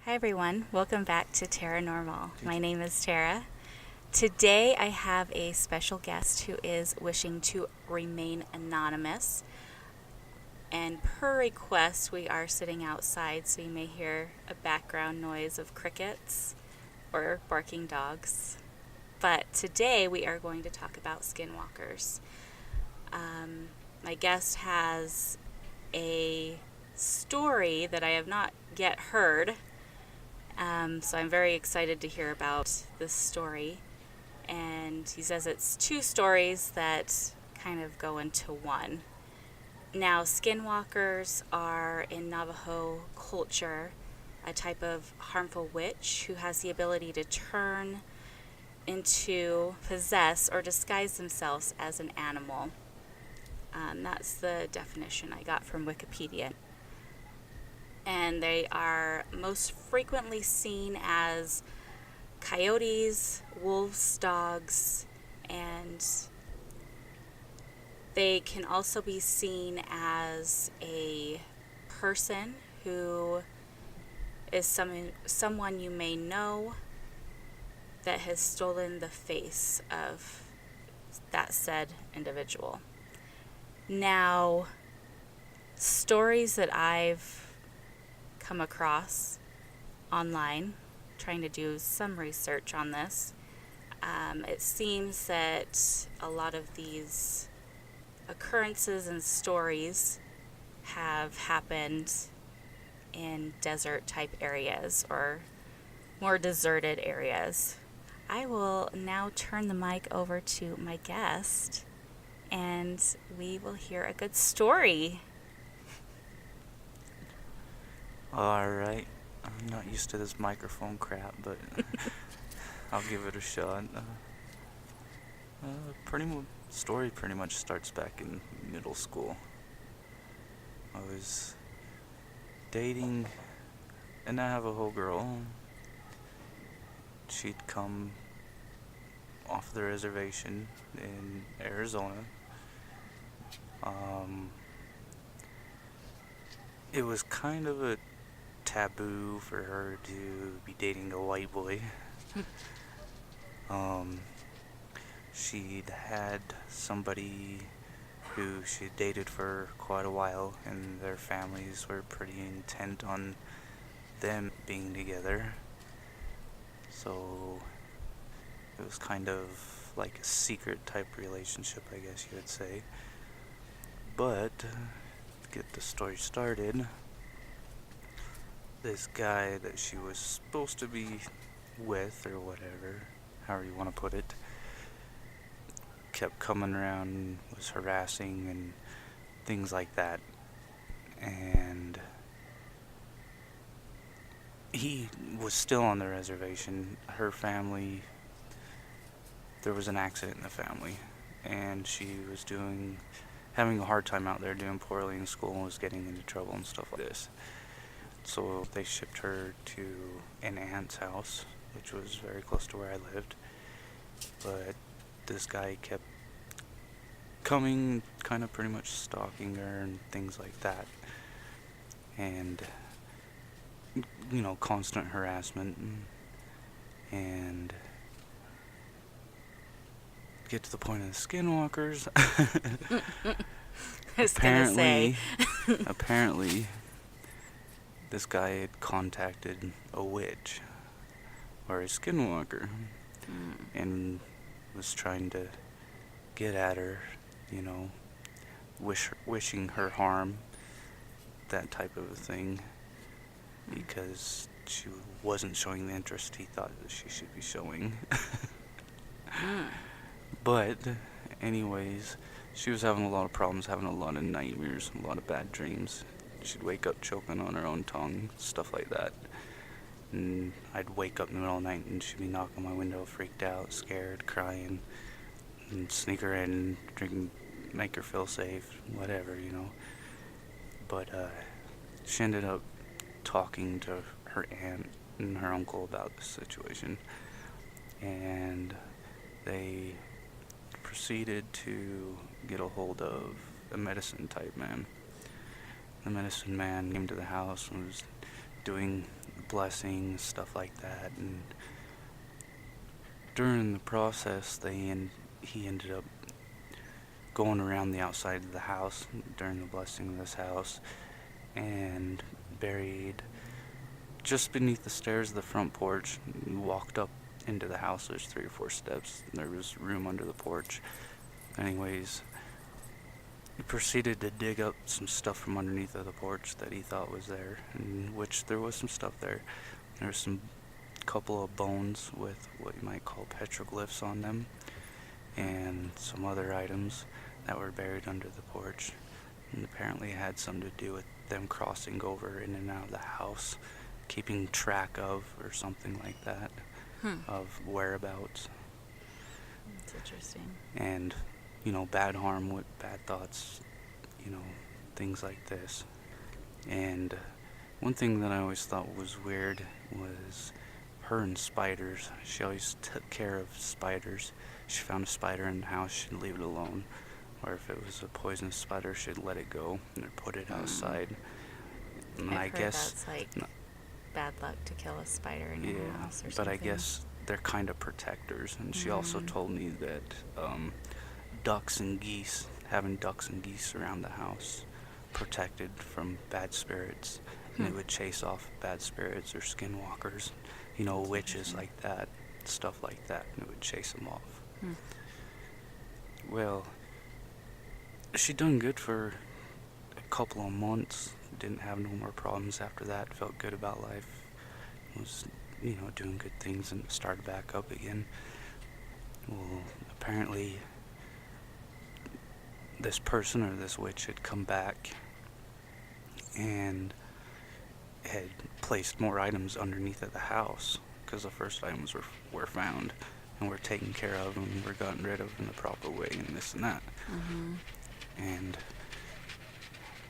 Hi everyone, welcome back to Terra Normal. My name is Tara. Today I have a special guest who is wishing to remain anonymous. And per request, we are sitting outside, so you may hear a background noise of crickets or barking dogs. But today we are going to talk about skinwalkers. My guest has a story that I have not yet heard. So I'm very excited to hear about this story. And he says it's two stories that kind of go into one. Now, skinwalkers are in Navajo culture a type of harmful witch who has the ability to turn into, possess, or disguise themselves as an animal. That's the definition I got from Wikipedia. And they are most frequently seen as coyotes, wolves, dogs, and they can also be seen as a person who is someone you may know that has stolen the face of that said individual. Now, stories that I've come across online, trying to do some research on this, it seems that a lot of these occurrences and stories have happened in desert type areas or more deserted areas. I will now turn the mic over to my guest and we will hear a good story. Alright, I'm not used to this microphone crap, but I'll give it a shot. Story pretty much starts back in middle school. I was dating a Navajo girl. She'd come off the reservation in Arizona. It was kind of a taboo for her to be dating a white boy. She'd had somebody who she dated for quite a while, and their families were pretty intent on them being together. So it was kind of like a secret type relationship, I guess you would say. But to get the story started, this guy that she was supposed to be with, or whatever, however you want to put it, kept coming around, was harassing and things like that. And he was still on the reservation. Her family, there was an accident in the family, and she was having a hard time out there, doing poorly in school, and was getting into trouble and stuff like this. So they shipped her to an aunt's house, which was very close to where I lived. But this guy kept coming, kind of pretty much stalking her and things like that. And, constant harassment. And get to the point of the skinwalkers. I was gonna say. Apparently, this guy had contacted a witch or a skinwalker and was trying to get at her, wishing her harm, that type of a thing, because she wasn't showing the interest he thought that she should be showing. But anyways, she was having a lot of problems, having a lot of nightmares, a lot of bad dreams. She'd wake up choking on her own tongue, stuff like that. And I'd wake up in the middle of the night and she'd be knocking on my window, freaked out, scared, crying, and sneak her in, make her feel safe, whatever, But she ended up talking to her aunt and her uncle about the situation. And they proceeded to get a hold of a medicine type man. The medicine man came to the house and was doing blessings, stuff like that. And during the process, he ended up going around the outside of the house during the blessing of this house and buried just beneath the stairs of the front porch. Walked up into the house. There's 3 or 4 steps. There was room under the porch. Anyways, he proceeded to dig up some stuff from underneath of the porch that he thought was there, in which there was some stuff there. There was some couple of bones with what you might call petroglyphs on them, and some other items that were buried under the porch. And apparently it had something to do with them crossing over in and out of the house, keeping track of, or something like that, of whereabouts. That's interesting. And, bad harm with bad thoughts, things like this. And one thing that I always thought was weird was her and spiders. She always took care of spiders. She found a spider in the house, she'd leave it alone. Or if it was a poisonous spider, she'd let it go and put it outside. And I've I heard guess that's like bad luck to kill a spider in your house or but something. I guess they're kind of protectors. And she also told me that having ducks and geese around the house protected from bad spirits. And it would chase off bad spirits or skinwalkers, witches like that, stuff like that, and it would chase them off. Well, she done good for a couple of months. Didn't have no more problems after that. Felt good about life. Was, doing good things and started back up again. Well, apparently this person or this witch had come back and had placed more items underneath of the house, because the first items were found and were taken care of and were gotten rid of in the proper way and this and that. And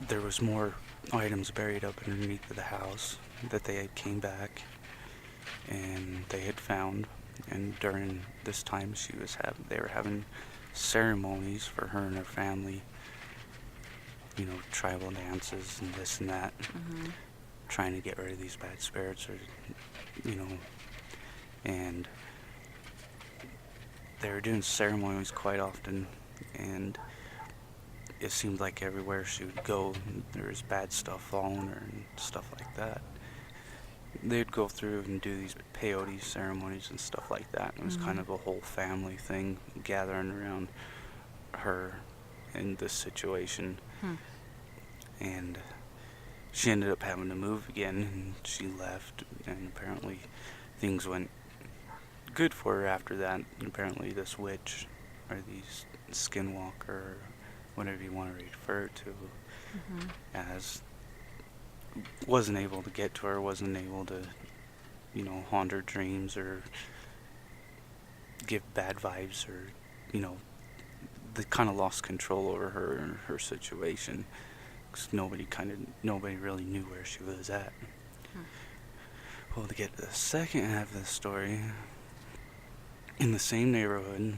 there was more items buried up underneath of the house that they had came back and they had found. And during this time they were having ceremonies for her and her family, tribal dances and this and that, trying to get rid of these bad spirits, or and they were doing ceremonies quite often, and it seemed like everywhere she would go there was bad stuff following her and stuff like that. They'd go through and do these peyote ceremonies and stuff like that. It was kind of a whole family thing gathering around her in this situation. And she ended up having to move again, and she left, and apparently things went good for her after that. And apparently this witch, or these skinwalker, or whatever you want to refer to as, wasn't able to get to her, wasn't able to, haunt her dreams or give bad vibes, or, they kind of lost control over her and her situation, because nobody really knew where she was at. Well, to get to the second half of the story, in the same neighborhood,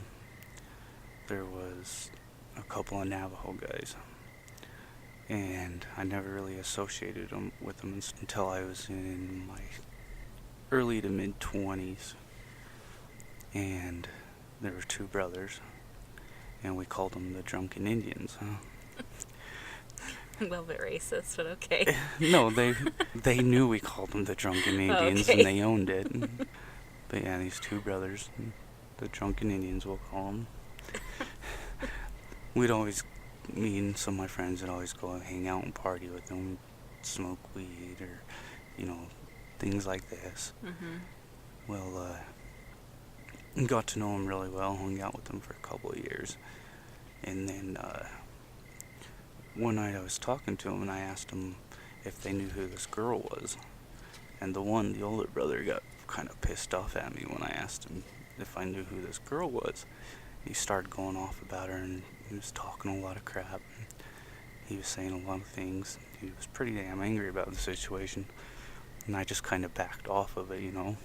there was a couple of Navajo guys. And I never really associated with them until I was in my early to mid 20s. And there were 2 brothers, and we called them the Drunken Indians. A little bit racist, but okay. No, they knew we called them the Drunken Indians, Okay. and they owned it. But yeah, these 2 brothers, the Drunken Indians, we'll call them. Me and some of my friends would always go and hang out and party with them, smoke weed, or, things like this. Well, got to know them really well, hung out with them for a couple of years. And then one night I was talking to them, and I asked them if they knew who this girl was. And the older brother, got kind of pissed off at me when I asked him if I knew who this girl was. He started going off about her, and he was talking a lot of crap. He was saying a lot of things. He was pretty damn angry about the situation. And I just kind of backed off of it, And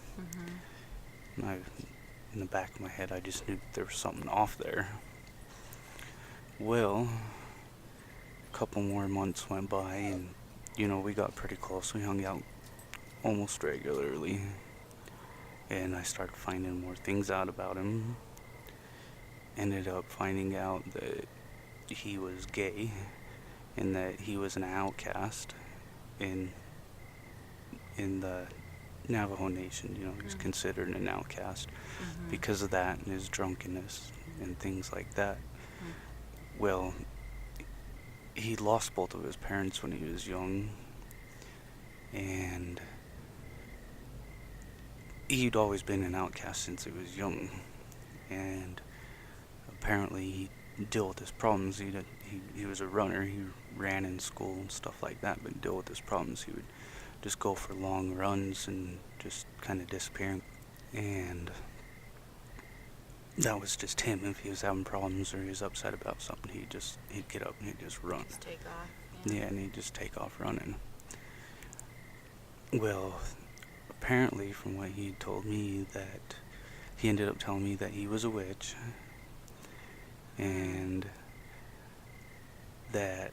in the back of my head, I just knew there was something off there. Well, a couple more months went by, and, we got pretty close. We hung out almost regularly. And I started finding more things out about him. Ended up finding out that he was gay and that he was an outcast in the Navajo Nation. He was considered an outcast Mm-hmm. because of that and his drunkenness and things like that. Well, he lost both of his parents when he was young, and he'd always been an outcast since he was young. And apparently, he dealt with his problems. He was a runner. He ran in school and stuff like that. But deal with his problems, he would just go for long runs and just kind of disappear. And that was just him. If he was having problems or he was upset about something, he'd get up and he'd just run. Just take off. Yeah, and he'd just take off running. Well, apparently, from what he told me, that he ended up telling me that he was a witch, and that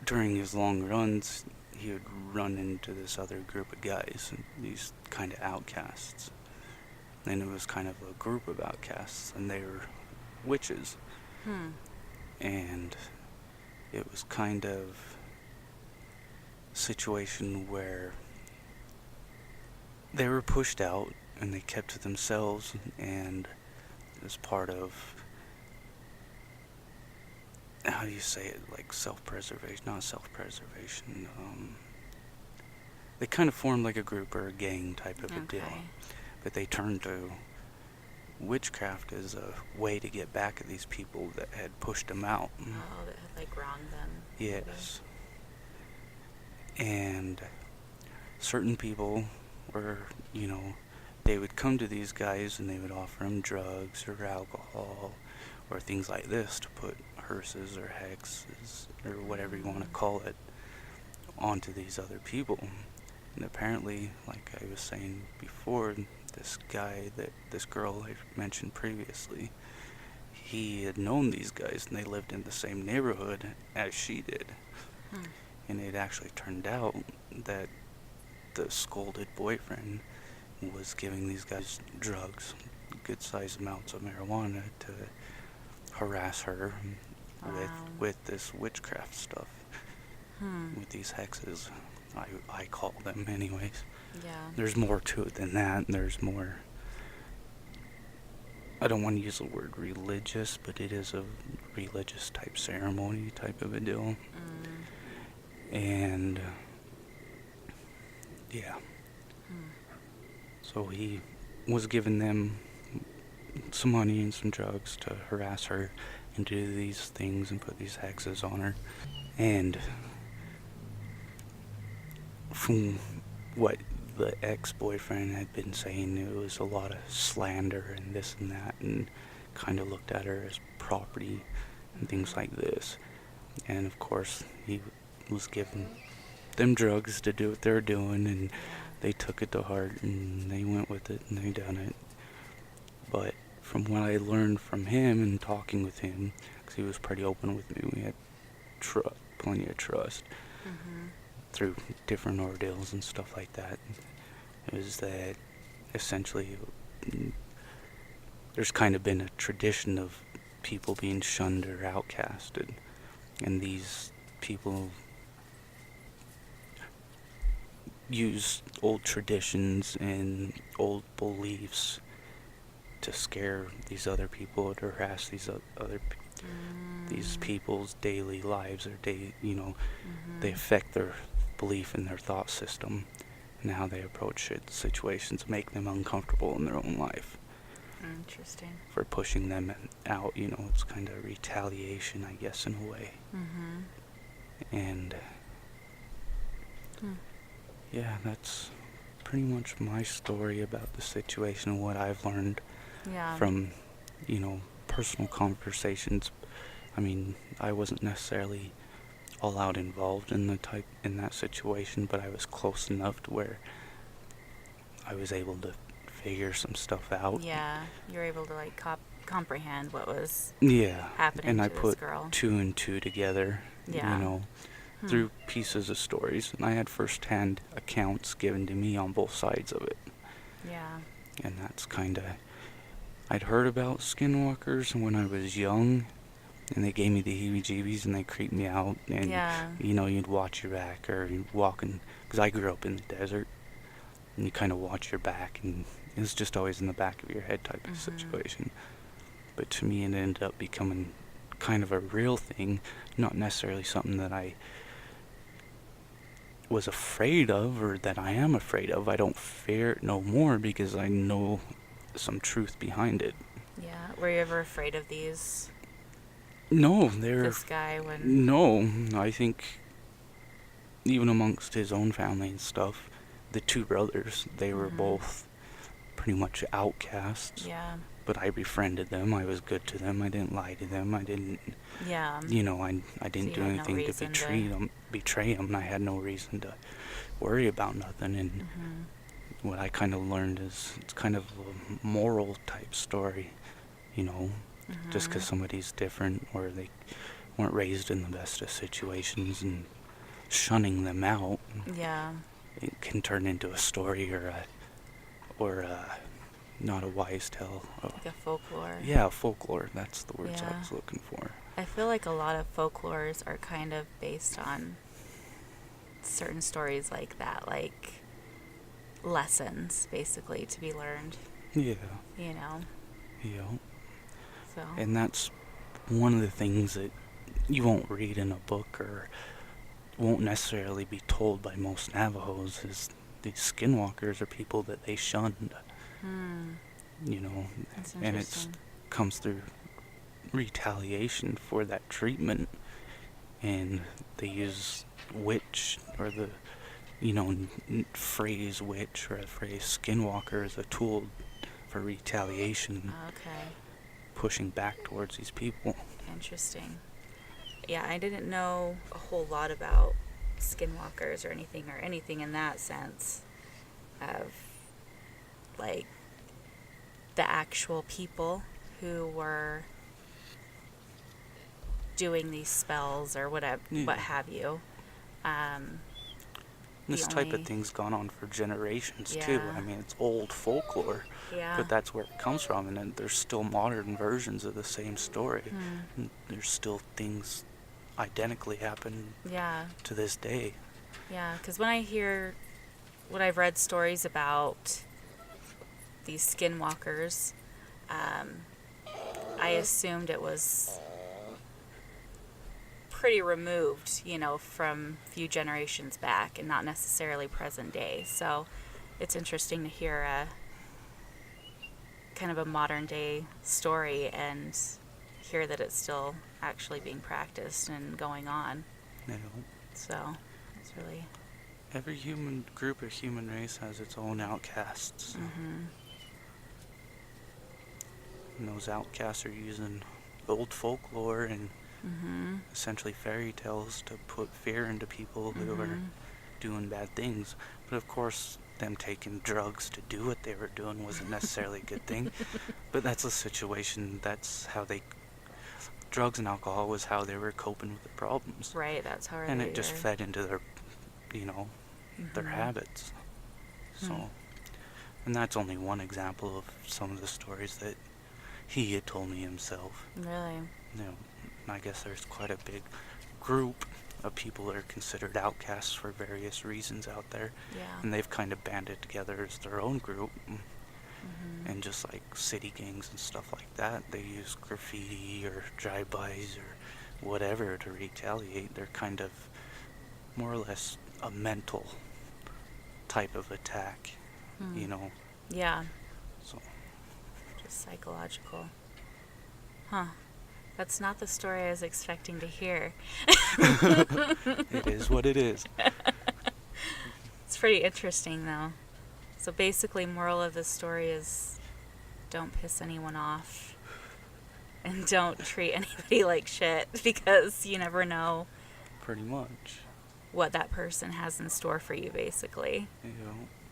during his long runs, he would run into this other group of guys, these kind of outcasts. And it was kind of a group of outcasts, and they were witches. Hmm. And it was kind of a situation where they were pushed out and they kept to themselves, and as part of, how do you say it, like self-preservation, not self-preservation, they kind of formed like a group or a gang type of a deal, but they turned to witchcraft as a way to get back at these people that had pushed them out. Oh, that had like wronged them. Yes. And certain people were, they would come to these guys and they would offer them drugs or alcohol or things like this to put hearses or hexes or whatever you want to call it onto these other people. And apparently, like I was saying before, this girl I mentioned previously, he had known these guys and they lived in the same neighborhood as she did. And it actually turned out that the scolded boyfriend was giving these guys drugs, good sized amounts of marijuana, to harass her with this witchcraft stuff, with these hexes. I call them anyways. Yeah. There's more to it than that. There's more, I don't want to use the word religious, but it is a religious type ceremony type of a deal. And yeah. So he was giving them some money and some drugs to harass her and do these things and put these hexes on her. And from what the ex-boyfriend had been saying, it was a lot of slander and this and that, and kind of looked at her as property and things like this. And of course, he was giving them drugs to do what they were doing, and they took it to heart and they went with it and they done it. But from what I learned from him and talking with him, because he was pretty open with me, we had plenty of trust through different ordeals and stuff like that, it was that essentially there's kind of been a tradition of people being shunned or outcasted, and these people use old traditions and old beliefs to scare these other people, to harass these these people's daily lives, or they affect their belief in their thought system and how they approach situations, make them uncomfortable in their own life. Interesting. For pushing them out, it's kind of retaliation, I guess, in a way. And yeah, that's pretty much my story about the situation and what I've learned from, personal conversations. I mean, I wasn't necessarily all out involved in that situation, but I was close enough to where I was able to figure some stuff out. Yeah, you're able to like comprehend what was happening and to I put this girl. 2 and 2 together. Yeah. through pieces of stories. And I had first-hand accounts given to me on both sides of it. Yeah. And that's kind of... I'd heard about skinwalkers when I was young, and they gave me the heebie-jeebies, and they creeped me out. And, Yeah. you'd watch your back, or you'd walk in... Because I grew up in the desert, and you kind of watch your back, and it's just always in the back of your head type of situation. But to me, it ended up becoming kind of a real thing, not necessarily something that I was afraid of, or that I am afraid of. I don't fear it no more because I know some truth behind it. Yeah. Were you ever afraid of this guy when... No, I think even amongst his own family and stuff, the two brothers, they were both pretty much outcasts. Yeah. But I befriended them. I was good to them. I didn't lie to them. I didn't, Yeah. I didn't do anything to betray them. And I had no reason to worry about nothing. And what I kind of learned is it's kind of a moral type story, just because somebody's different or they weren't raised in the best of situations, and shunning them out, Yeah. it can turn into a story or not a wise tale. Like a folklore. Yeah, folklore. That's the words I was looking for. I feel like a lot of folklores are kind of based on certain stories like that, like lessons, basically, to be learned. Yeah. Yeah. So. And that's one of the things that you won't read in a book or won't necessarily be told by most Navajos is these skinwalkers are people that they shunned. That's and it comes through retaliation for that treatment, and they use witch or the phrase witch or the phrase skinwalker as a tool for retaliation, pushing back towards these people. Interesting. Yeah, I didn't know a whole lot about skinwalkers or anything in that sense of like the actual people who were doing these spells or whatever, what have you. This type of thing's gone on for generations too. I mean, it's old folklore, but that's where it comes from, and then there's still modern versions of the same story. And there's still things identically happen to this day. Yeah, because when I've read stories about these skinwalkers, I assumed it was pretty removed, from a few generations back and not necessarily present day. So it's interesting to hear a kind of a modern day story and hear that it's still actually being practiced and going on. So it's really... Every human group or human race has its own outcasts. And those outcasts are using old folklore and essentially fairy tales to put fear into people who are doing bad things. But of course, them taking drugs to do what they were doing wasn't necessarily a good thing. But that's a situation, that's how drugs and alcohol was how they were coping with the problems. Right, that's how and it just fed into their, their habits. So, and that's only one example of some of the stories that he had told me himself. Really? I guess there's quite a big group of people that are considered outcasts for various reasons out there. Yeah. And they've kind of banded together as their own group. And just like city gangs and stuff like that, they use graffiti or drive-bys or whatever to retaliate. They're kind of more or less a mental type of attack, Yeah. So. Just psychological. Huh. That's not the story I was expecting to hear. It is what it is. It's pretty interesting, though. So basically, moral of the story is don't piss anyone off. And don't treat anybody like shit, because you never know Pretty much. what that person has in store for you, basically.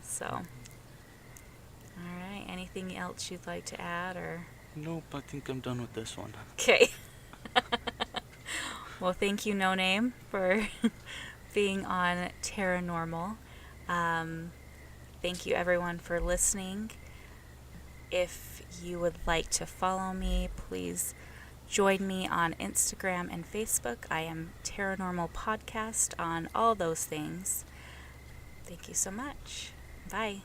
So, all right. Anything else you'd like to add, or? Nope, I think I'm done with this one. Okay. Well, thank you, No Name, for being on Terranormal. Thank you, everyone, for listening. If you would like to follow me, please join me on Instagram and Facebook. I am Terranormal Podcast on all those things. Thank you so much. Bye.